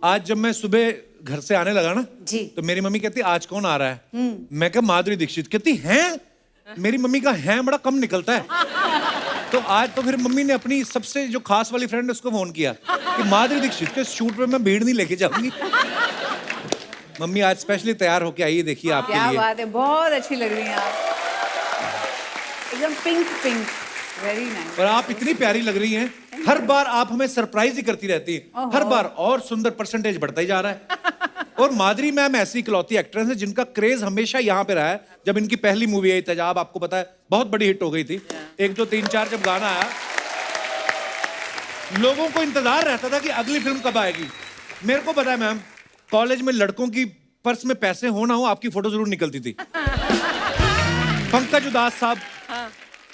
आज जब मैं सुबह घर से आने लगा ना जी। तो मेरी मम्मी कहती आज कौन आ रहा है। मैं कहा माधुरी दीक्षित। कहती हैं? मेरी मम्मी का हैं बड़ा कम निकलता है। तो आज तो फिर मम्मी ने अपनी सबसे जो खास वाली फ्रेंड उसको फोन किया कि माधुरी दीक्षित के शूट पे मैं भीड़ नहीं लेके जाऊंगी। मम्मी आज स्पेशली तैयार होके आई है, देखिए आपके लिए। क्या बात है, बहुत अच्छी लग रही हैं आप, एकदम पिंक पिंक, वेरी नाइस। और आप इतनी प्यारी लग रही हैं, हर बार आप हमें सरप्राइज ही करती रहती हैं, हर बार और सुंदर परसेंटेज बढ़ता ही जा रहा है। और माधुरी मैम ऐसी इकलौती एक्ट्रेस है जिनका क्रेज हमेशा यहाँ पे रहा है। जब इनकी पहली मूवी आई तेजाब, आपको पता है बहुत बड़ी हिट हो गई थी। 1 2 3 4 जब गाना आया, लोगों को इंतजार रहता था कि अगली फिल्म कब आएगी। मेरे को पता है मैम, कॉलेज में लड़कों की पर्स में पैसे हो ना हो, आपकी फोटो जरूर निकलती थी। पंकज उदास साहब,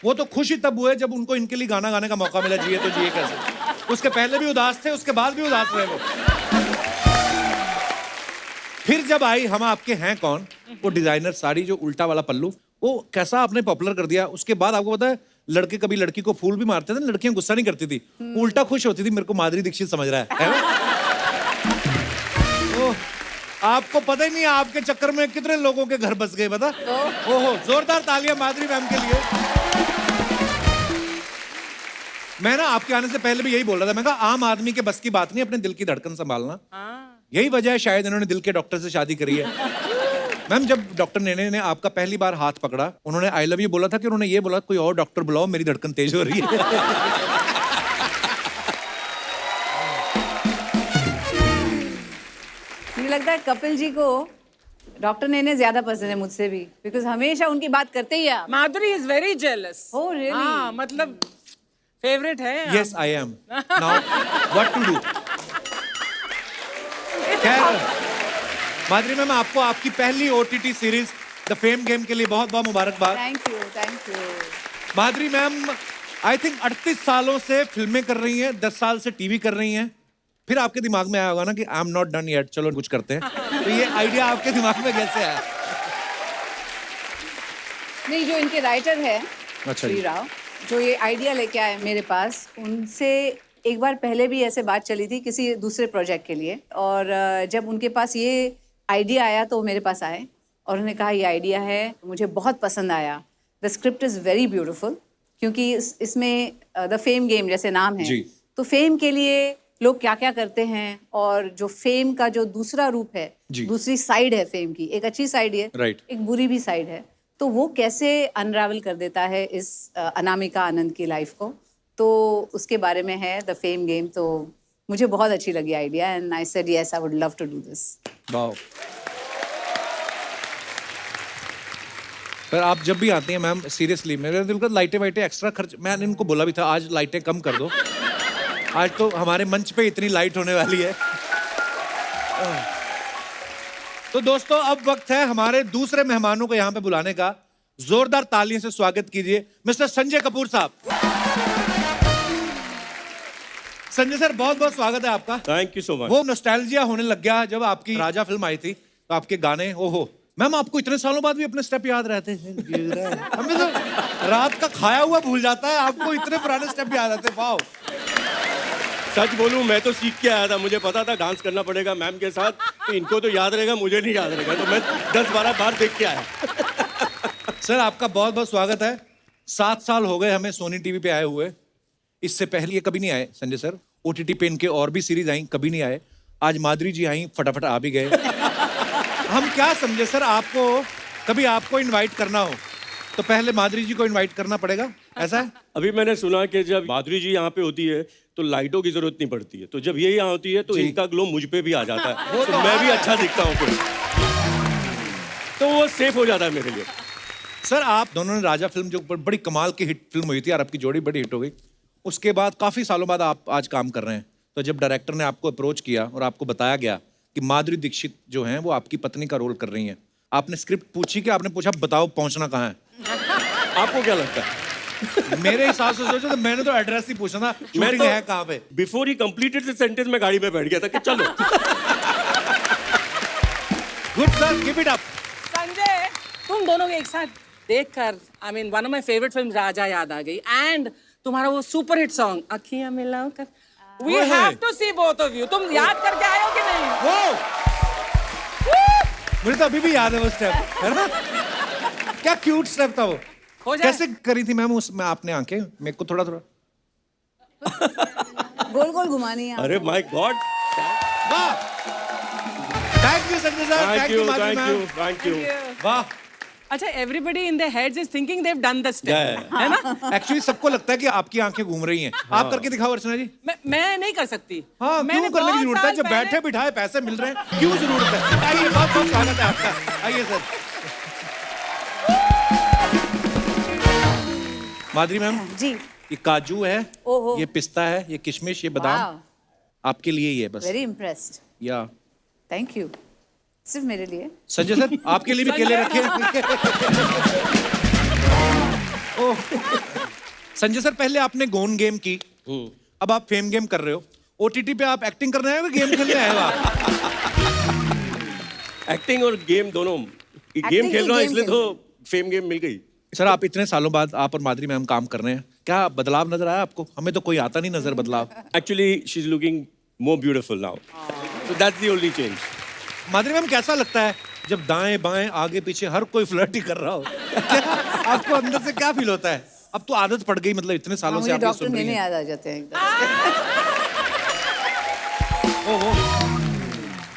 वो तो खुश ही तब हुए जब उनको इनके लिए गाना गाने का मौका मिला, जिए तो जिए कैसे। उसके पहले भी उदास थे, उसके बाद भी उदास रहे वो। फिर जब आई हम आपके हैं कौन, वो डिजाइनर साड़ी, जो उल्टा वाला पल्लू, वो कैसा आपने पॉपुलर कर दिया। उसके बाद आपको पता है, लड़के कभी लड़की को फूल भी मारते थे, लड़कियां गुस्सा नहीं करती थी, उल्टा खुश होती थी, मेरे को माधुरी दीक्षित समझ रहा है ना? आपको पता ही नहीं है आपके चक्कर में कितने लोगों के घर बस गए, पता? ओहो, जोरदार तालियां माधुरी मैम के लिए। मैं ना आपके आने से पहले भी यही बोल रहा था, मैं कहा आम आदमी के बस की बात नहीं अपने दिल की धड़कन संभालना। यही वजह है शायद इन्होंने दिल के डॉक्टर से शादी करी है। मैम, जब डॉक्टर नेने ने आपका पहली बार हाथ पकड़ा, उन्होंने आई लव यू बोला था कि उन्होंने ये बोला कोई और डॉक्टर बुलाओ, मेरी धड़कन तेज हो रही है? मुझे लगता है कपिल जी को डॉक्टर नेने ज्यादा पसंद है मुझसे भी, बिकॉज हमेशा उनकी बात करते ही आप। Madhuri is very jealous. Oh, really? हाँ, मतलब फेवरेट है। Yes, I am. Now, what to do? खैर, माधुरी मैम, आपको आपकी पहली OTT series the fame game के लिए बहुत बहुत मुबारकबाद। Thank you, thank you. Madhuri ma'am I think 38 सालों से फिल्में कर रही हैं, 10 साल से टीवी कर रही हैं। फिर आपके दिमाग में आया होगा ना कि I am not done yet, चलो कुछ करते हैं। तो ये आइडिया आपके दिमाग में कैसे आया? नहीं, जो इनके राइटर है अच्छा श्री राव, जो ये आइडिया लेके आए मेरे पास, उनसे एक बार पहले भी ऐसे बात चली थी किसी दूसरे प्रोजेक्ट के लिए, और जब उनके पास ये आइडिया आया तो वो मेरे पास आए और उन्होंने कहा ये आइडिया है, मुझे बहुत पसंद आया, the script is very beautiful, क्योंकि इसमें द फेम गेम जैसे नाम है, तो फेम के लिए लोग क्या क्या करते हैं, और जो फेम का जो दूसरा रूप है, दूसरी साइड है फेम की, एक अच्छी साइड है, एक बुरी भी साइड है, तो वो कैसे अनरावल कर देता है इस अनामिका आनंद की लाइफ को, तो उसके बारे में है द फेम गेम। तो मुझे बहुत अच्छी लगी idea and I said yes, I would love to do this. Wow. पर आप जब भी आती हैं मैम, सीरियसली मेरे दिल को लाइटें वाइटें एक्स्ट्रा खर्च, मैंने इनको बोला भी था आज लाइटें कम कर दो, आज तो हमारे मंच पे इतनी लाइट होने वाली है। तो दोस्तों, अब वक्त है हमारे दूसरे मेहमानों को यहाँ पे बुलाने का। जोरदार तालियों से स्वागत कीजिए मिस्टर संजय कपूर साहब। संजय सर, बहुत बहुत स्वागत है आपका। Thank you so much. वो नॉस्टैल्जिया होने लग गया जब आपकी राजा फिल्म आई थी, तो आपके गाने, ओहो मैम, आपको इतने सालों बाद भी अपने स्टेप याद रहते हैं? हमें तो रात का खाया हुआ भूल जाता है, आपको इतने पुराने स्टेप याद रहते हैं। वाओ। सच बोलूं, मैं तो सीख के आया था, मुझे पता था डांस करना पड़ेगा मैम के साथ, तो इनको तो याद रहेगा, मुझे नहीं याद रहेगा, तो मैं 10-12 बार देख के आया। सर, आपका बहुत बहुत स्वागत है। 7 साल हो गए हमें सोनी टीवी पे आए हुए, इससे पहले ये कभी नहीं आए संजय सर। OTT पे इनके और भी सीरीज आई, कभी नहीं आए। आज माधुरी जी आई, फटाफट आ भी गए। हम क्या समझे सर, आपको कभी आपको इनवाइट करना हो तो पहले माधुरी जी को इनवाइट करना पड़ेगा, ऐसा है? अभी मैंने सुना कि जब माधुरी जी यहाँ पे होती है तो लाइटों की जरूरत नहीं पड़ती है, तो जब ये यहाँ होती है तो इनका ग्लो मुझ पे भी आ जाता है, तो मैं भी अच्छा दिखता हूँ फिर, तो वो सेफ हो जाता है मेरे लिए। सर, आप दोनों ने राजा फिल्म, जो बड़ी कमाल की हिट फिल्म हुई थी यार, आपकी जोड़ी बड़ी हिट हो गई, उसके बाद काफी सालों बाद आप आज काम कर रहे हैं, तो जब डायरेक्टर ने आपको अप्रोच किया और आपको बताया गया कि माधुरी दीक्षित जो हैं वो आपकी पत्नी का रोल कर रही हैं, आपने स्क्रिप्ट पूछी कि आपने पूछा बताओ पहुंचना कहाँ है? आपको क्या लगता है? मेरे हिसाब से सोचो तो मैंने तो एड्रेस ही पूछा था, शूटिंग है कहाँ पे। Before he completed the sentence में गाड़ी में बैठ गया था कि चलो। Good sir, keep it up. Sanjay, तुम दोनों के एक साथ देखकर I mean one of my favourite film Raja याद आ गई, एंड तुम्हारा वो सुपर हिट सॉन्ग अखियां मिलाओ कर, we have to see both of you. तुम याद करके आए हो कि नहीं? वो मुझे तो अभी भी याद है वो स्टेप, है ना? क्या क्यूट स्टेप था वो। हो जाए। कैसे करी थी मैम उसमें आपने आंखें? मेरे को थोड़ा थोड़ा गोल गोल घुमानी है। अरे माय गॉड, वाह, thank you Sanjay sir, thank you, Madhuri thank you, ma'am, thank you. वाह। अच्छा, everybody in their heads is thinking they have done the step, Yeah. है ना? एक्चुअली सबको लगता है कि आपकी आंखें घूम रही हैं। आप करके दिखाओ अर्चना जी। मैं नहीं कर सकती। हाँ, मैंने क्यों करने की बहुत जरूरत है? साल जब पहले- बैठे बिठाए पैसे मिल रहे हैं, क्यों जरूरत है? आइए, बहुत बहुत स्वागत है आपका। आइए सर। माधुरी मैम, जी, ये काजू है, ओहो। ये पिस्ता है, ये किशमिश, ये बादाम आपके लिए ही है बस। वेरी इम्प्रेस्ड, या थैंक यू। सिर्फ मेरे लिए। संजय सर, आपके लिए भी केले रखे हैं। ओह, संजय सर, पहले आपने गोन गेम की, अब आप फेम गेम कर रहे हो। ओटीटी पे आप एक्टिंग करने आए हो, गेम खेलने आए हो आप? एक्टिंग और गेम दोनों, गेम खेल रहा हूँ इसलिए तो फेम गेम मिल गई। सर, आप इतने सालों बाद आप और माधुरी मैम काम कर रहे हैं, क्या बदलाव नजर आया आपको? हमें तो कोई आता नहीं नजर बदलाव। Actually, she's looking more beautiful now. So that's the only change. Madhuri ma'am, कैसा लगता है जब दाएं बाएं आगे पीछे हर कोई फ्लर्ट ही कर रहा हो? क्या आपको अंदर से क्या फील होता है? अब तो आदत पड़ गई, मतलब इतने सालों से मुझे आप ये डॉक्टर सुन रही लेने हैं। याद आ जाते हैं एकदम। ओहो।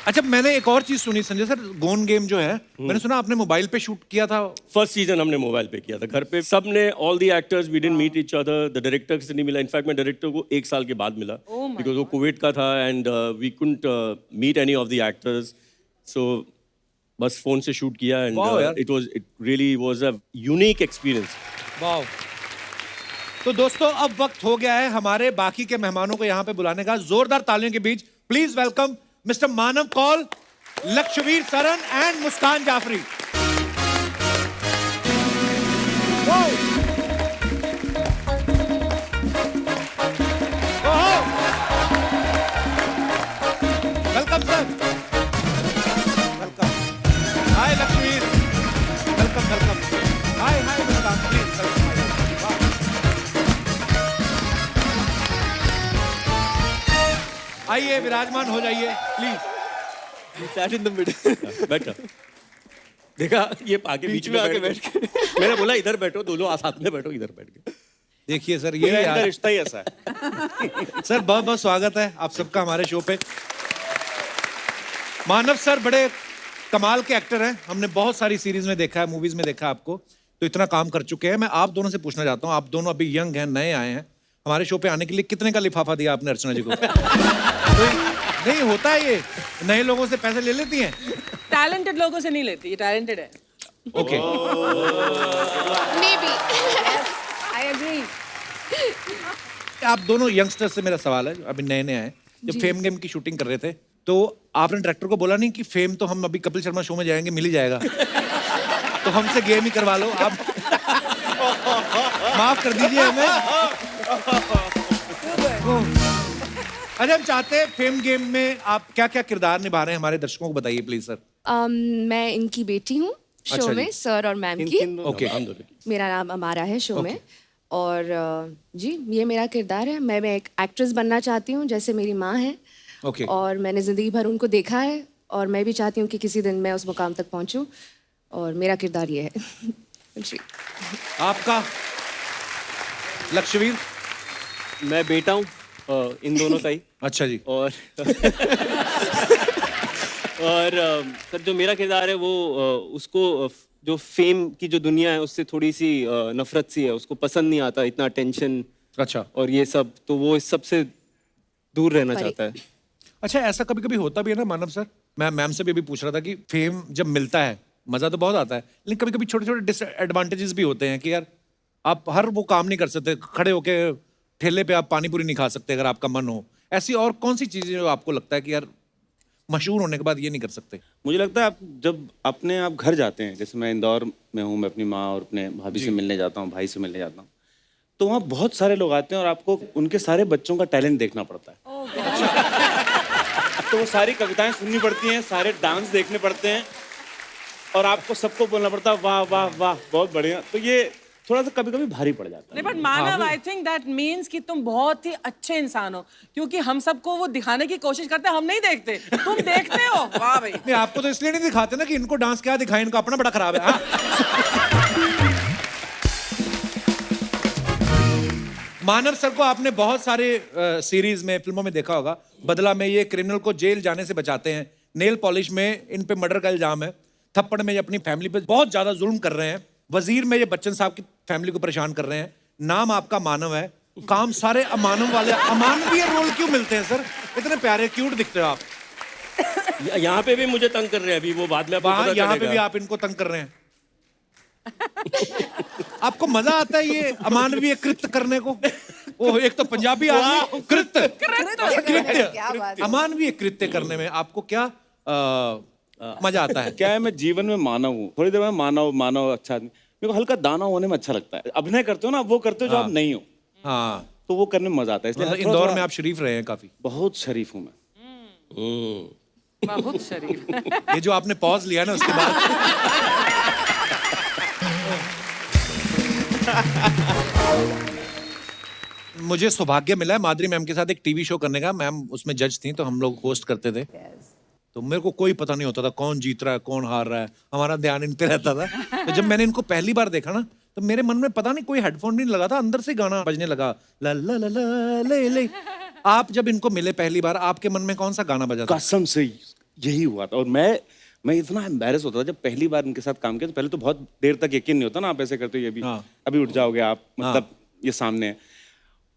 अच्छा, मैंने एक और चीज सुनी संजय सर, गोन गेम जो है, मैंने सुना आपने मोबाइल पे शूट किया था। फर्स्ट सीजन हमने मोबाइल पे किया था, घर पे सबने, all the actors, we didn't meet each other, the director से नहीं मिला। इनफैक्ट मैं डायरेक्टर को 1 साल के बाद मिला, बिकॉज वो कोविड का था and we couldn't meet any of the actors, so बस फोन से शूट किया एंड Wow, यार। It really was a unique experience. वाह। तो दोस्तों, अब वक्त हो गया है हमारे बाकी के मेहमानों को यहाँ पे बुलाने का। जोरदार तालियों के बीच please welcome mister Manav Kaul, Lakshvir Saran and Muskan Jafri. Welcome sir, welcome. Hi Lakshvir, welcome welcome. Hi hi Muskan, please welcome. आइए, विराजमान हो जाइए please. Sat in the middle. बैठा, देखा ये आगे बीच में आके बैठ के मैंने बोला इधर बैठो, दोनों साथ में बैठो, इधर बैठ के। देखिए सर, ये मेरा यार, रिश्ता ही ऐसा है। सर बहुत बहुत स्वागत है आप सबका हमारे शो पे। मानव सर बड़े कमाल के एक्टर हैं, हमने बहुत सारी सीरीज में देखा है, मूवीज में देखा है आपको, तो इतना काम कर चुके हैं। मैं आप दोनों से पूछना चाहता हूँ, आप दोनों अभी यंग हैं, नए आए हैं, हमारे शो पे आने के लिए कितने का लिफाफा दिया आपने अर्चना जी को? नहीं होता है ये, नए लोगों से पैसे ले लेती हैं। टैलेंटेड लोगों से नहीं लेती, ये टैलेंटेड है। Okay, Maybe. Yes, I agree. आप दोनों यंगस्टर्स से मेरा सवाल है, अभी नए नए आए, जब फेम गेम की शूटिंग कर रहे थे तो आपने डायरेक्टर को बोला नहीं कि फेम तो हम अभी कपिल शर्मा शो में जाएंगे, मिल ही जाएगा, तो हमसे गेम ही करवा लो आप? माफ कर दीजिए हमें। अच्छा, हम चाहते हैं फेम गेम में आप क्या क्या किरदार निभा रहे हैं, हमारे दर्शकों को बताइए प्लीज सर। मैं इनकी बेटी हूँ शो अच्छा जी। में, सर और मैम की। ओके, मेरा नाम अमारा है शो में। और जी, ये मेरा किरदार है। मैं एक एक्ट्रेस बनना चाहती हूँ, जैसे मेरी माँ है। ओके। और मैंने ज़िंदगी भर उनको देखा है और मैं भी चाहती हूँ कि किसी दिन मैं उस मुकाम तक पहुँचूँ, और मेरा किरदार ये है। जी। आपका लक्षवीर? मैं बेटा हूँ इन दोनों का ही। अच्छा जी। और सर जो मेरा किरदार है वो उसको जो फेम की जो दुनिया है उससे थोड़ी सी नफरत सी है, उसको पसंद नहीं आता इतना टेंशन अच्छा। और ये सब, तो वो इस सब से दूर रहना परे। चाहता है। अच्छा, ऐसा कभी कभी होता भी है ना मानव सर, मैं मैम से भी अभी पूछ रहा था कि फेम जब मिलता है मजा तो बहुत आता है, लेकिन कभी कभी छोटे छोटे डिसएडवांटेजेस भी होते हैं कि यार आप हर वो काम नहीं कर सकते, खड़े होके ठेले पे आप पानी पूरी नहीं खा सकते अगर आपका मन हो। ऐसी और कौन सी चीजें जो आपको लगता है कि यार मशहूर होने के बाद ये नहीं कर सकते? मुझे लगता है आप जब अपने आप घर जाते हैं, जैसे मैं इंदौर में हूँ, मैं अपनी माँ और अपने भाभी से मिलने जाता हूँ, भाई से मिलने जाता हूँ, तो वहाँ बहुत सारे लोग आते हैं और आपको उनके सारे बच्चों का टैलेंट देखना पड़ता है। तो वो सारी कविताएं सुननी पड़ती हैं, सारे डांस देखने पड़ते हैं और आपको सबको बोलना पड़ता है वाह वाह वाह बहुत बढ़िया। तो ये थोड़ा सा कभी कभी भारी पड़ जाता है। नहीं, but Manav, I think that means कि तुम बहुत ही अच्छे इंसान हो, क्योंकि हम सबको वो दिखाने की कोशिश करते हैं, हम नहीं देखते, तुम देखते हो। वाह भाई। नहीं, आपको तो इसलिए नहीं दिखाते ना कि इनको डांस क्या दिखाएं, इनका अपना बड़ा खराब है। हाँ? मानव सर को आपने बहुत सारे सीरीज में, फिल्मों में देखा होगा। बदला में ये क्रिमिनल को जेल जाने से बचाते हैं, नेल पॉलिश में इन पे मर्डर का इल्जाम है, थप्पड़ में ये अपनी फैमिली पे बहुत ज्यादा जुल्म कर रहे हैं, वजीर में ये बच्चन साहब की फैमिली को परेशान कर रहे हैं। नाम आपका मानव है, काम सारे अमानव वाले। अमानवीय रोल क्यों मिलते हैं सर? इतने प्यारे क्यूट दिखते हो आप। यहाँ पे भी मुझे तंग कर रहे हैं अभी, वो बाद में आपको वहां पता यहाँ पे चलेगा। भी आप इनको तंग कर रहे हैं। आपको मजा आता है ये अमानवीय कृत्य करने को? ओह, एक तो पंजाबी आदमी कृत्य क्या बात कृत्य अमानवीय कृत्य करने में आपको क्या मजा आता है? क्या है, मैं जीवन में मानव हूँ, थोड़ी देर में मानव अच्छा आदमी। मेरे को हल्का दाना होने में अच्छा लगता है। अभिनय करते हो ना, वो करते हो जो आप नहीं हो, हाँ, तो वो करने में मजा आता है। इसलिए मतलब इंदौर में आप शरीफ रहे हैं काफी। बहुत शरीफ हूँ मैं। बहुत शरीफ। ये जो आपने पॉज लिया ना उसके बाद मुझे सौभाग्य मिला है माधुरी मैम के साथ एक टीवी शो करने का। मैम उसमें जज थी, तो हम लोग होस्ट करते थे। तो मेरे को कोई पता नहीं होता था कौन जीत रहा है, कौन हार रहा है, हमारा ध्यान इन पे रहता था। तो जब मैंने इनको पहली बार देखा ना, तो मेरे मन में पता नहीं कोई हेडफोन नहीं लगा था, अंदर से गाना बजने लगा, ला ला ला ला ले ले। आप जब इनको मिले पहली बार, आपके मन में कौन सा गाना बजा था? कसम से यही हुआ था। और मैं इतना एम्बैरेस होता था जब पहली बार इनके साथ काम किया। तो पहले तो बहुत देर तक यकीन नहीं होता ना, आप ऐसे करते हो, ये भी हाँ। अभी उठ जाओगे आप, मतलब ये सामने है।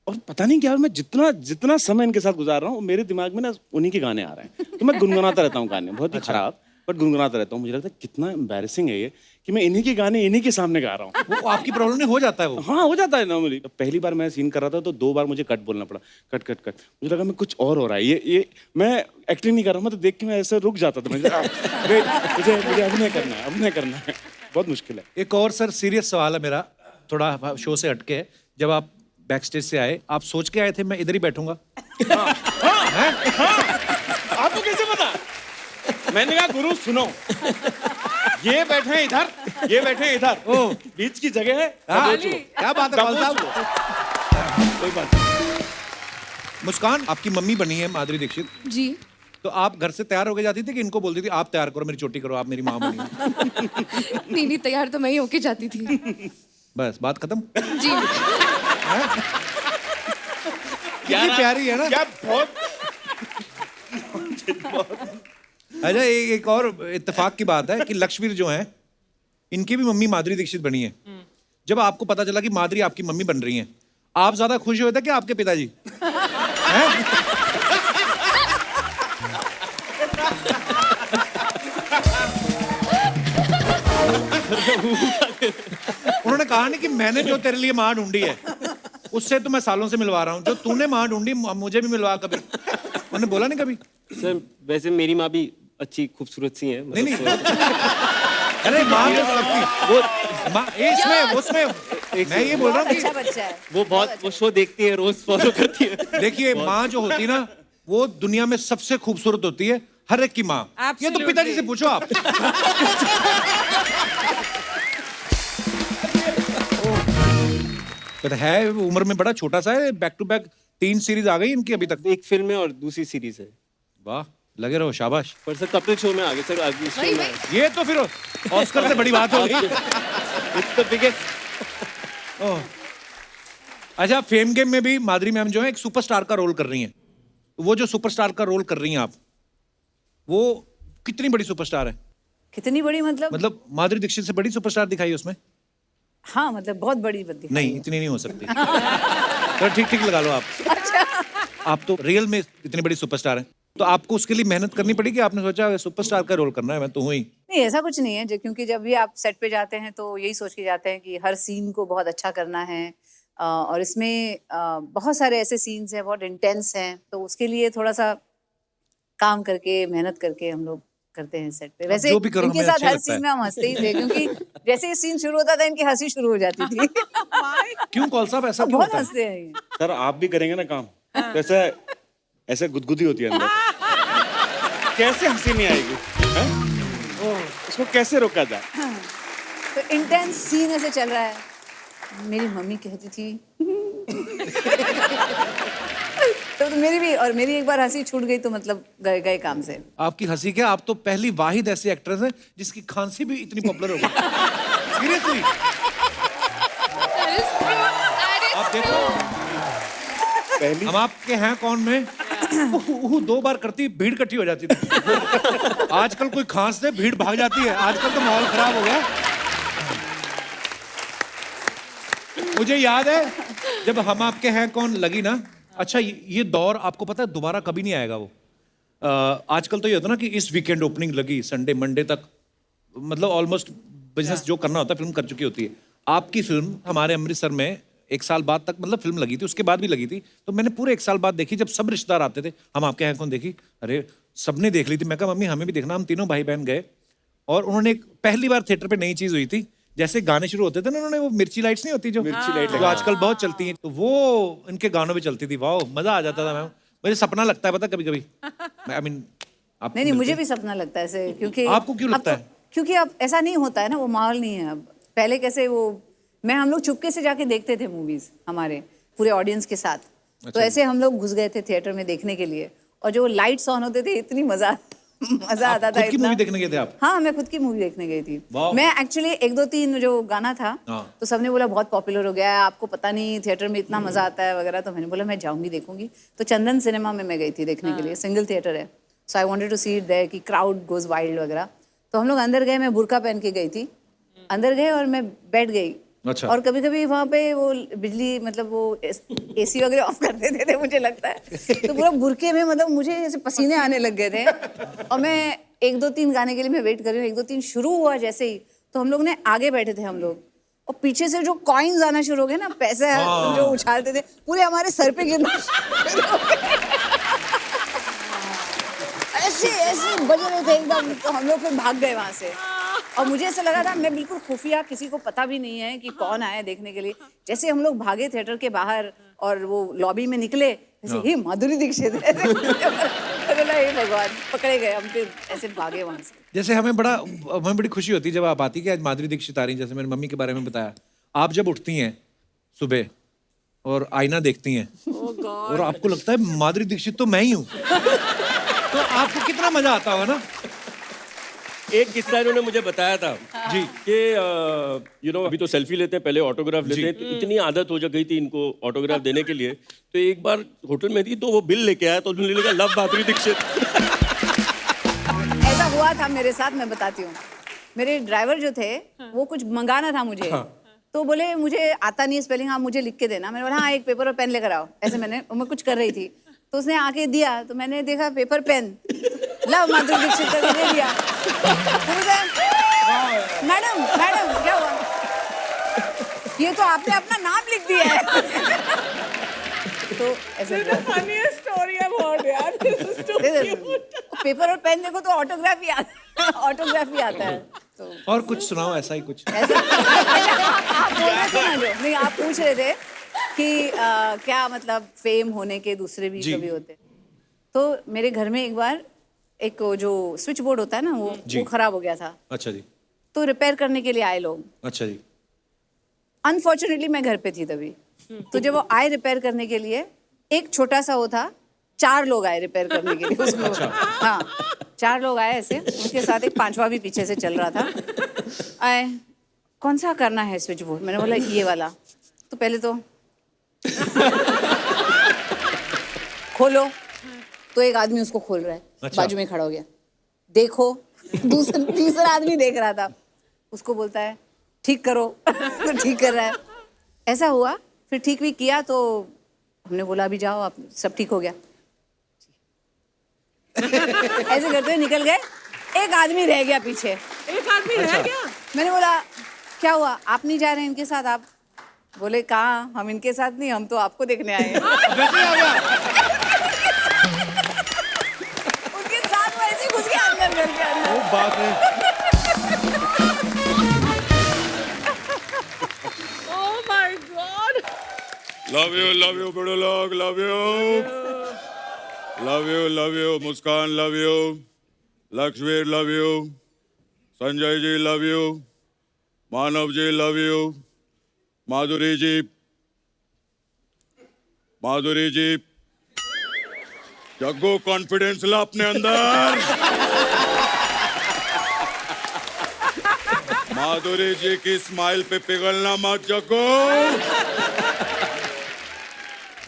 और पता नहीं क्या, मैं जितना समय इनके साथ गुजार रहा हूँ, मेरे दिमाग में ना उन्हीं के गाने आ रहे हैं। तो मैं गुनगुनाता रहता हूँ गाने, बहुत ही खराब, बट गुनगुनाता रहता हूँ। मुझे लगता है कितना एम्बैरेसिंग है ये कि मैं इन्हीं के गाने इन्हीं के सामने गा रहा हूँ। वो आपकी प्रॉब्लम नहीं हो जाता है वो? हाँ, हो जाता है नॉर्मली। पहली बार मैं सीन कर रहा था तो 2 बार मुझे कट बोलना पड़ा, कट कट कट। मुझे लगा मैं कुछ और हो रहा है, ये मैं एक्टिंग नहीं कर रहा हूँ। मैं तो देख के मैं ऐसे रुक जाता था। मुझे अभिनय करना है। बहुत मुश्किल है। एक और सर सीरियस सवाल है मेरा, थोड़ा शो से हटके है। जब आप बैक स्टेज से आए, आप सोच के आए थे मैं इधर ही बैठूंगा? आपको कैसे पता? मैंने कहा गुरु सुनो, ये बैठे हैं इधर, ये बैठे हैं इधर, ओ बीच की जगह है। हाँ, क्या बात है कौन साहब? कोई बात नहीं। मुस्कान, आपकी मम्मी बनी है माधुरी दीक्षित, जी। तो आप घर से तैयार होके जाती थी कि इनको बोलती थी आप तैयार करो, मेरी चोटी करो, आप मेरी माँ बनी है? नहीं, तैयार तो मैं ही होके जाती थी। बस बात खत्म। जी। कितनी प्यारी है ना? क्या बहुत अच्छा, एक और इत्तेफाक की बात है कि लक्ष्मीवीर जो हैं, इनकी भी मम्मी माधुरी दीक्षित बनी है। जब आपको पता चला कि माधुरी आपकी मम्मी बन रही हैं, आप ज्यादा खुश हुए थे कि आपके पिताजी? हैं? उन्होंने कहा नहीं कि मैंने जो तेरे लिए माँ ढूंढी है उससे तो मैं सालों से मिलवा रहा हूँ, जो तूने माँ ढूंढी मुझे भी मिलवा कभी। उन्होंने बोला नहीं कभी? सर वैसे मेरी माँ भी अच्छी खूबसूरत सी है, नहीं नहीं, अरे माँ तो सबकी, वो माँ इसमें उसमें मैं ये बोल रहा हूँ अच्छा कि बच्चा है। वो बहुत वो शो देखती है, रोज फॉलो करती है। देखिए माँ जो होती है ना, वो दुनिया में सबसे खूबसूरत होती है, हर एक की माँ। ये तो पिताजी से पूछो आप। तो है उम्र में बड़ा छोटा सा है, बैक टू बैक 3 सीरीज आ गई इनकी अभी तक। एक फिल्म है और दूसरी सीरीज है। वाह, लगे रहो, शाबाश। पर सर कपिल शो में आ गए सर, अभी शो वही में वही। ये तो फिर ऑस्कर से बड़ी बात हो गई। It's the biggest. अच्छा, फेम गेम में भी माधुरी मैम जो है एक सुपरस्टार का रोल कर रही हैं। वो जो सुपरस्टार का रोल कर रही हैं आप, वो कितनी बड़ी सुपरस्टार है? कितनी बड़ी मतलब माधुरी दीक्षित से बड़ी सुपरस्टार दिखाई उसमें? हाँ, मतलब बहुत बड़ी बद्दी। नहीं, इतनी नहीं हो सकती। तो ठीक ठीक लगा लो आप। आप तो रियल में इतनी बड़ी सुपरस्टार हैं, तो आपको उसके लिए मेहनत करनी पड़ी कि आपने सोचा सुपरस्टार का रोल करना है, मैं तो हूँ ही? नहीं, ऐसा कुछ नहीं है, क्योंकि जब भी आप सेट पे जाते हैं तो यही सोच के जाते हैं कि हर सीन को बहुत अच्छा करना है। और इसमें बहुत सारे ऐसे सीन्स हैं, बहुत इंटेंस हैं, तो उसके लिए थोड़ा सा काम करके, मेहनत करके हम लोग करते हैं सेट पे। वैसे जो भी करो इनके हमें साथ अच्छा हर लगता है। सीन में हम हंसते ही थे, क्योंकि जैसे ही सीन शुरू होता था इनकी हंसी शुरू हो जाती थी। क्यों कौल साहब, ऐसा क्यों बहुत होता है? हंसते हैं ये। सर आप भी करेंगे ना काम, तो ऐसे गुदगुदी होती है अंदर। कैसे हंसी नहीं आएगी? हैं? उसको कैसे रोका जाए? तो इंटेंस सीन ऐसे चल रहा है, मेरी मम्मी कहती थी तो मेरी एक बार हंसी छूट गई तो मतलब गए गए काम से। आपकी हंसी क्या, आप तो पहली वाहिद ऐसी एक्ट्रेस हैं जिसकी खांसी भी इतनी पॉपुलर हो गई। सीरियसली आप देखो, हम आपके हैं कौन में उहु 2 बार करती भीड़ इकट्ठी हो जाती थी। आजकल कोई खांस दे भीड़ भाग जाती है, आजकल तो माहौल खराब हो गया। मुझे याद है जब हम आपके हैं कौन लगी ना, अच्छा ये दौर आपको पता है दोबारा कभी नहीं आएगा वो। आजकल तो ये होता ना कि इस वीकेंड ओपनिंग लगी, संडे मंडे तक मतलब ऑलमोस्ट बिजनेस जो करना होता है फिल्म कर चुकी होती है। आपकी फिल्म हमारे अमृतसर में 1 साल बाद तक मतलब फिल्म लगी थी, उसके बाद भी लगी थी, तो मैंने पूरे 1 साल बाद देखी। जब सब रिश्तेदार आते थे, हम आपके हैं कौन देखी, अरे सबने देख ली थी। मैं कहा मम्मी हमें भी देखना। हम तीनों भाई बहन गए और उन्होंने एक पहली बार थिएटर पे नई चीज हुई थी, जैसे गाने शुरू होते थे ना, उन्होंने वो मिर्ची लाइट्स नहीं होती जो मिर्ची लाइट जो आजकल बहुत चलती हैं, तो वो इनके गानों पे चलती थी। वाह मजा आ जाता था। मैम मुझे सपना लगता है पता कभी कभी, आई मीन आप नहीं मुझे भी सपना लगता है ऐसे, क्योंकि आपको क्यों लगता है? क्योंकि अब ऐसा नहीं होता है ना, वो माहौल नहीं है अब। पहले कैसे वो हम लोग चुपके से जाके देखते थे मूवीज हमारे पूरे ऑडियंस के साथ। तो ऐसे हम लोग घुस गए थे थिएटर में देखने के लिए, और जो लाइट्स ऑन होते थे इतनी मजा आता था। खुद की मूवी देखने गए थे आप? हाँ मैं खुद की मूवी देखने गई थी। वाह। मैं एक्चुअली 1 2 3 जो गाना था हाँ। तो सबने बोला बहुत पॉपुलर हो गया है, आपको पता नहीं थिएटर में इतना मजा आता है वगैरह। तो मैंने बोला मैं जाऊंगी देखूंगी। तो चंदन सिनेमा में मैं गई थी देखने के लिए, सिंगल थिएटर है। So I wanted to see it there कि क्राउड गोज वाइल्ड वगैरह। तो हम लोग अंदर गए, मैं बुर्का पहन के गई थी, अंदर गए और मैं बैठ गई। अच्छा। और कभी कभी वहाँ पे वो बिजली मतलब वो एसी वगैरह ऑफ कर देते थे मुझे लगता है, तो पूरा बुरके में मतलब मुझे ऐसे पसीने आने लग गए थे। और मैं 1 2 3 गाने के लिए मैं वेट कर रही हूँ। 1 2 3 शुरू हुआ जैसे ही, तो हम लोग ने आगे बैठे थे हम लोग, और पीछे से जो कॉइन्स आना शुरू हो गए ना, पैसे जो उछालते थे पूरे हमारे सर पे गिरना ऐसे ऐसे बज रहे थे एकदम। तो हम लोग फिर भाग गए वहाँ से, और मुझे ऐसा लगा था मैं बिल्कुल खुफिया, किसी को पता भी नहीं है कि कौन आया देखने के लिए। जैसे हम लोग भागे थिएटर के बाहर और वो लॉबी में निकले, ऐसे ही माधुरी दीक्षित है। हे भगवान, पकड़े गए हम, फिर ऐसे भागे वहाँ से। जैसे हमें बड़ी खुशी होती है जब आप आती कि आज माधुरी दीक्षित आ रही हैं। जैसे मेरी मम्मी के बारे में बताया, आप जब उठती हैं सुबह और आईना देखती हैं और आपको लगता है माधुरी दीक्षित तो मैं ही हूँ, तो आपको कितना मजा आता होगा ना। एक किस्सा इन्होंने मुझे बताया था जी कि अभी तो सेल्फी लेते हैं, पहले ऑटोग्राफ लेते हैं, तो इतनी आदत हो गई थी इनको ऑटोग्राफ देने के लिए। तो एक बार होटल में थी तो वो बिल लेके आया, तो उन्होंने लिखा लव माधुरी दीक्षित। ऐसा हुआ था मेरे साथ, मैं बताती हूँ। मेरे ड्राइवर जो थे वो कुछ मंगाना था मुझे, तो बोले मुझे आता नहीं है स्पेलिंग, आप मुझे लिख के देना। मैंने बोला हाँ एक पेपर और पेन लेकर आओ। ऐसे मैं कुछ कर रही थी, तो उसने आके दिया, तो मैंने देखा paper pen love Madhuri Dixit करके दे दिया। मैडम मैडम क्या हुआ, ये तो आपने अपना नाम लिख दिया है। तो ऐसे funniest story I've heard, यार। This is too cute. Paper और पेन देखो तो ऑटोग्राफी आता है। तो और कुछ सुनाओ ऐसा ही कुछ। ऐसे आप बोल रहे थे ना, जो नहीं आप पूछ रहे थे कि क्या मतलब फेम होने के दूसरे भी कभी होते। तो मेरे घर में एक बार एक जो स्विच बोर्ड होता है ना वो खराब हो गया था। अच्छा जी। तो रिपेयर करने के लिए आए लोग। अच्छा जी। अनफॉर्चुनेटली मैं घर पे थी तभी। तो जब वो आए रिपेयर करने के लिए, एक छोटा सा वो था, 4 लोग आए रिपेयर करने के लिए उसको। हाँ 4 लोग आए ऐसे, उनके साथ एक 5वां भी पीछे से चल रहा था। आए, कौन सा करना है स्विच बोर्ड? मैंने बोला ये वाला। तो पहले तो खोलो, तो एक आदमी उसको खोल रहा है। अच्छा। बाजू में खड़ा हो गया, देखो। तीसरा आदमी देख रहा था, उसको बोलता है ठीक करो। तो ठीक कर रहा है। ऐसा हुआ, फिर ठीक भी किया, तो हमने बोला अभी जाओ आप, सब ठीक हो गया। ऐसे करते हुए निकल गए, एक आदमी रह गया पीछे। एक आदमी रह गया। मैंने बोला क्या हुआ, आप नहीं जा रहे हैं इनके साथ? आप बोले कहाँ, हम इनके साथ नहीं, हम तो आपको देखने आए हैं। उनके साथ वैसे घुस गया अंदर घर के अंदर। वो बात है। Oh my God. Love you बड़े लोग, love you Muskan, love you Lakshmir, love you Sanjay ji, love you Manav ji, love you Madhuri ji, Madhuri ji, Jaggu confidence ला अपने अंदर। माधुरी जी की स्माइल पे पिघलना मत Jaggu.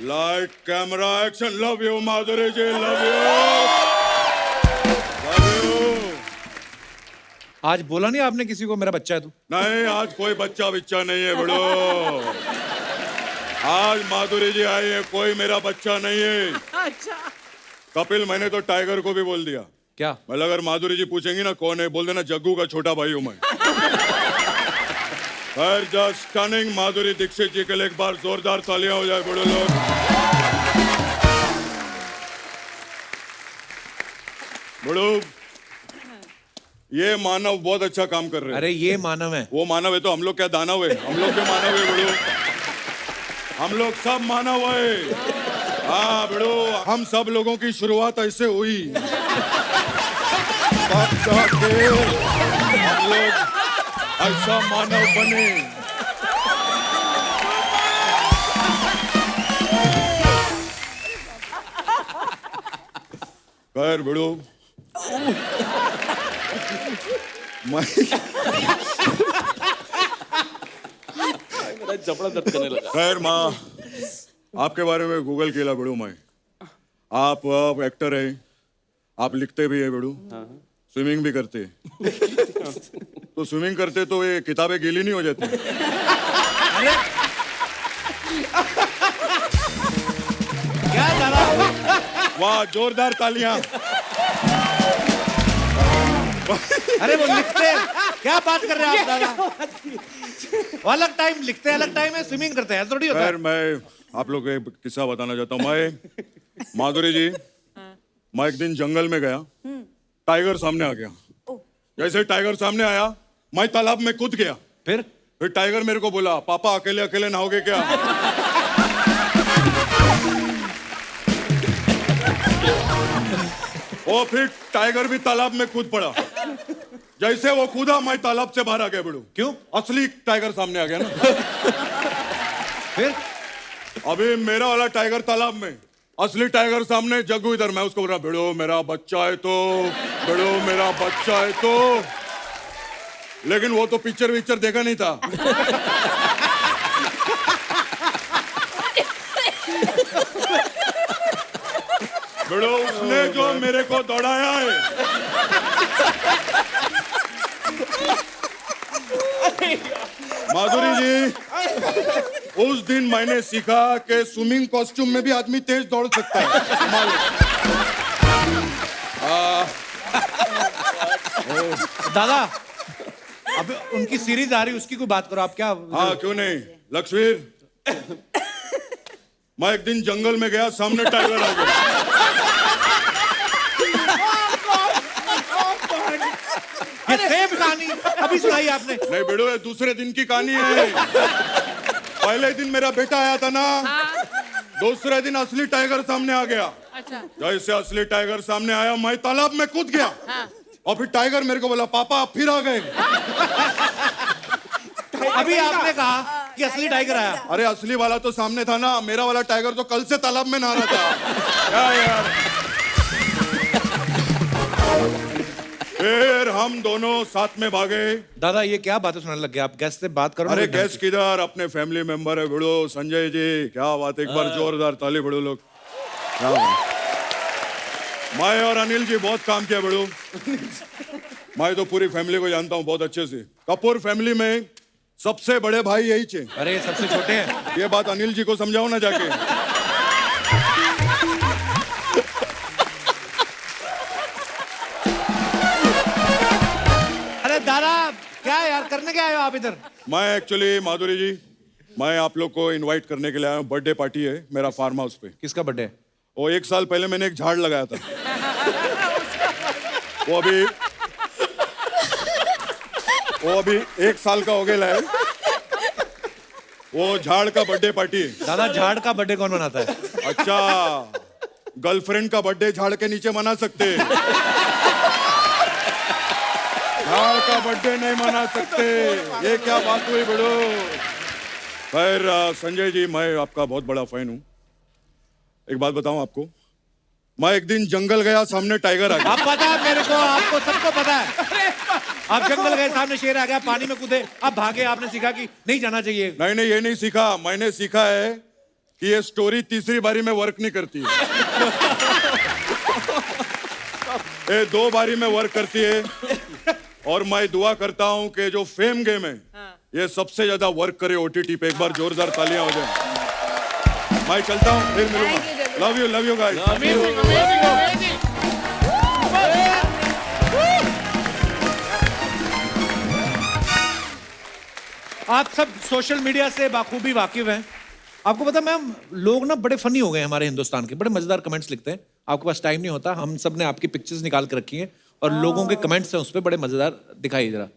Light camera action. Love you Madhuri ji, love you, love you. आज बोला नहीं आपने किसी को मेरा बच्चा है तू? नहीं, आज कोई बच्चा बिच्चा नहीं है बड़ो। आज माधुरी जी आई है, कोई मेरा बच्चा नहीं है। अच्छा कपिल, मैंने तो टाइगर को भी बोल दिया। क्या? मतलब अगर माधुरी जी पूछेंगी ना कौन है, बोल देना जग्गू का छोटा भाई हूं मैं। जस्ट स्टनिंग माधुरी दीक्षित जी के लिए एक बार जोरदार तालियां हो जाए बड़े लोग। बड़ो, ये मानव बहुत अच्छा काम कर रहे हैं। अरे ये मानव है। वो मानव है तो हम लोग क्या दानव है? हम लोग क्या मानव है बड़ो? हम लोग सब मानव है। हाँ बड़ो, हम सब लोगों की शुरुआत ऐसे हुई, तब जाके हम लोग ऐसा मानव बने। खैर बड़ो, मैं मेरा जबड़ा दर्द करने लगा। खैर माँ, आपके बारे में गूगल किया बड़ू मैं। आप एक्टर हैं, आप लिखते भी है बड़ू, स्विमिंग भी करते हैं। तो स्विमिंग करते तो ये किताबें गीली नहीं हो जाती? क्या दादा? वाह, जोरदार तालियां। अरे वो लिखते हैं। क्या बात कर रहे हैं आप दादा? वो अलग टाइम लिखते हैं, अलग टाइम है स्विमिंग करते हैं, ऐसा थोड़ी होता है। खैर मैं आप लोग को एक किस्सा बताना चाहता हूँ। मैं, माधुरी जी, मैं एक दिन जंगल में गया, टाइगर सामने आ गया। जैसे टाइगर सामने आया, मैं तालाब में कूद गया। फिर टाइगर मेरे को बोला, पापा अकेले अकेले नहाओगे क्या? वो फिर टाइगर भी तालाब में कूद पड़ा। जैसे वो कूदा, मैं तालाब से बाहर आ गया बड़ू। क्यों? असली टाइगर सामने आ गया ना। फिर अभी मेरा वाला टाइगर तालाब में, असली टाइगर सामने, जग्गू इधर। मैं उसको बोल रहा, बेड़ो मेरा बच्चा है तो, बेड़ो मेरा बच्चा है तो। लेकिन वो तो पिक्चर विक्चर देखा नहीं था। बेड़ो, उसने जो मेरे को दौड़ाया है, माधुरी जी, उस दिन मैंने सीखा कि स्विमिंग कॉस्ट्यूम में भी आदमी तेज दौड़ सकता है। दादा, अब उनकी सीरीज आ रही है, उसकी कोई बात करो आप। क्या? हाँ क्यों नहीं लक्ष्मीर, मैं एक दिन जंगल में गया, सामने टाइगर आ गया। ये सेम कहानी अभी सुनाई आपने। नहीं बेड़ो, ये दूसरे दिन की कहानी है। पहले दिन मेरा बेटा आया था ना, दूसरे दिन असली टाइगर सामने आ गया। अच्छा जैसे असली टाइगर सामने आया, मैं तालाब में कूद गया। और फिर टाइगर मेरे को बोला, पापा आप फिर आ गए। अभी आपने कहा कि असली टाइगर आया। अरे असली वाला तो सामने था ना, मेरा वाला टाइगर तो कल से तालाब में नहा रहा था। क्या यार। फिर हम दोनों साथ में भागे। दादा ये क्या बातें सुनाने लग गए आप? गैस से बात करो ना। अरे गैस किधर, अपने फैमिली मेंबर है बड़ो, संजय जी। क्या बात, एक बार जोरदार ताली बड़ो लोग। क्या बात। मैं और अनिल जी बहुत काम किया बड़ो। मैं तो पूरी फैमिली को जानता हूँ बहुत अच्छे से। कपूर फैमिली में सबसे बड़े भाई यही थे। अरे ये सबसे छोटे हैं। ये बात अनिल जी को समझाओ ना जाके। अरे दादा क्या यार करने क्या आए हो आप इधर? मैं एक्चुअली माधुरी जी, मैं आप लोग को इनवाइट करने के लिए आया हूँ। बर्थडे पार्टी है मेरा फार्म हाउस पे। किसका बर्थडे है? वो 1 साल पहले मैंने एक झाड़ लगाया था। वो अभी 1 साल का हो गया है। वो झाड़ का बर्थडे पार्टी है। दादा झाड़ का बर्थडे कौन मनाता है? अच्छा, गर्लफ्रेंड का बर्थडे झाड़ के नीचे मना सकते, झाड़ का बर्थडे नहीं मना सकते। ये क्या बात हुई बड़ो। खैर संजय जी, मैं आपका बहुत बड़ा फैन हूँ। एक बात बताऊं आपको, मैं एक दिन जंगल गया, सामने टाइगर आ गया। अब पता है मेरे को, आपको सबको पता है। आप जंगल गए, सामने शेर आ गया, पानी में कूदे, अब भागे, आपने सीखा कि नहीं जाना चाहिए। नहीं नहीं, ये नहीं सीखा। मैंने सीखा है कि ये स्टोरी तीसरी बारी में वर्क नहीं करती है। ये 2 बारी में वर्क करती है। और मैं दुआ करता हूं कि जो फेम गेम है ये सबसे ज्यादा वर्क करे OTT पे। एक बार जोरदार तालियां हो जाए। मैं चलता हूं, फिर मिलूंगा। Love you guys. आप सब सोशल मीडिया से बाखूबी वाकिफ हैं। आपको पता है मैम, लोग ना बड़े फनी हो गए हैं हमारे हिंदुस्तान के, बड़े मजेदार कमेंट्स लिखते हैं। आपके पास टाइम नहीं होता, हम सब ने आपकी पिक्चर्स निकाल के रखी हैं और लोगों के कमेंट्स हैं उस पर, बड़े मजेदार। दिखाइए जरा।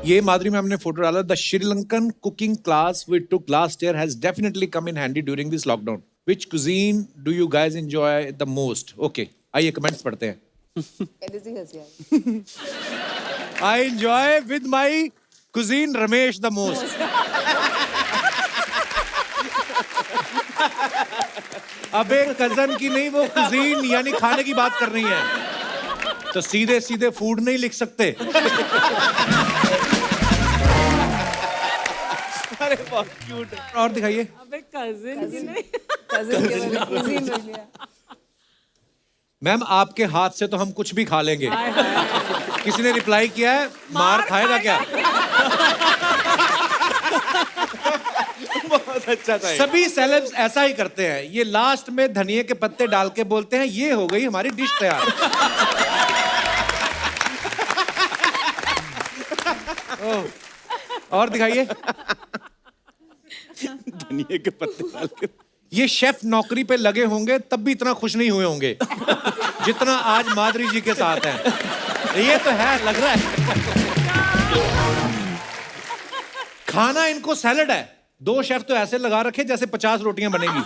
ये माधुरी मैम ने फोटो डाला। The Sri Lankan cooking class we took last year has definitely come in handy during this lockdown. Which cuisine do you guys enjoy the most? Okay, आइए कमेंट्स पढ़ते हैं। I enjoy with my cuisine Ramesh the most. अब एक cousin की नहीं, वो cuisine यानी खाने की बात कर रही है, तो सीधे सीधे फूड नहीं लिख सकते। अरे बहुत क्यूट है। और दिखाइए। अबे cousin की नहीं। cousin के वाले cuisine हो गया। मैम आपके हाथ से तो हम कुछ भी खा लेंगे। किसी ने रिप्लाई किया है, मार खाएगा क्या? बहुत अच्छा था। सभी सेलेब्स ऐसा ही करते हैं, ये लास्ट में धनिये के पत्ते डाल के बोलते हैं ये हो गई हमारी डिश तैयार। और दिखाइए। धनिये के पत्ते डाल के। ये शेफ नौकरी पे लगे होंगे तब भी इतना खुश नहीं हुए होंगे जितना आज माधुरी जी के साथ हैं। ये तो है, लग रहा है। खाना इनको सैलेड है। 2 शेफ तो ऐसे लगा रखे जैसे 50 रोटियां बनेगी।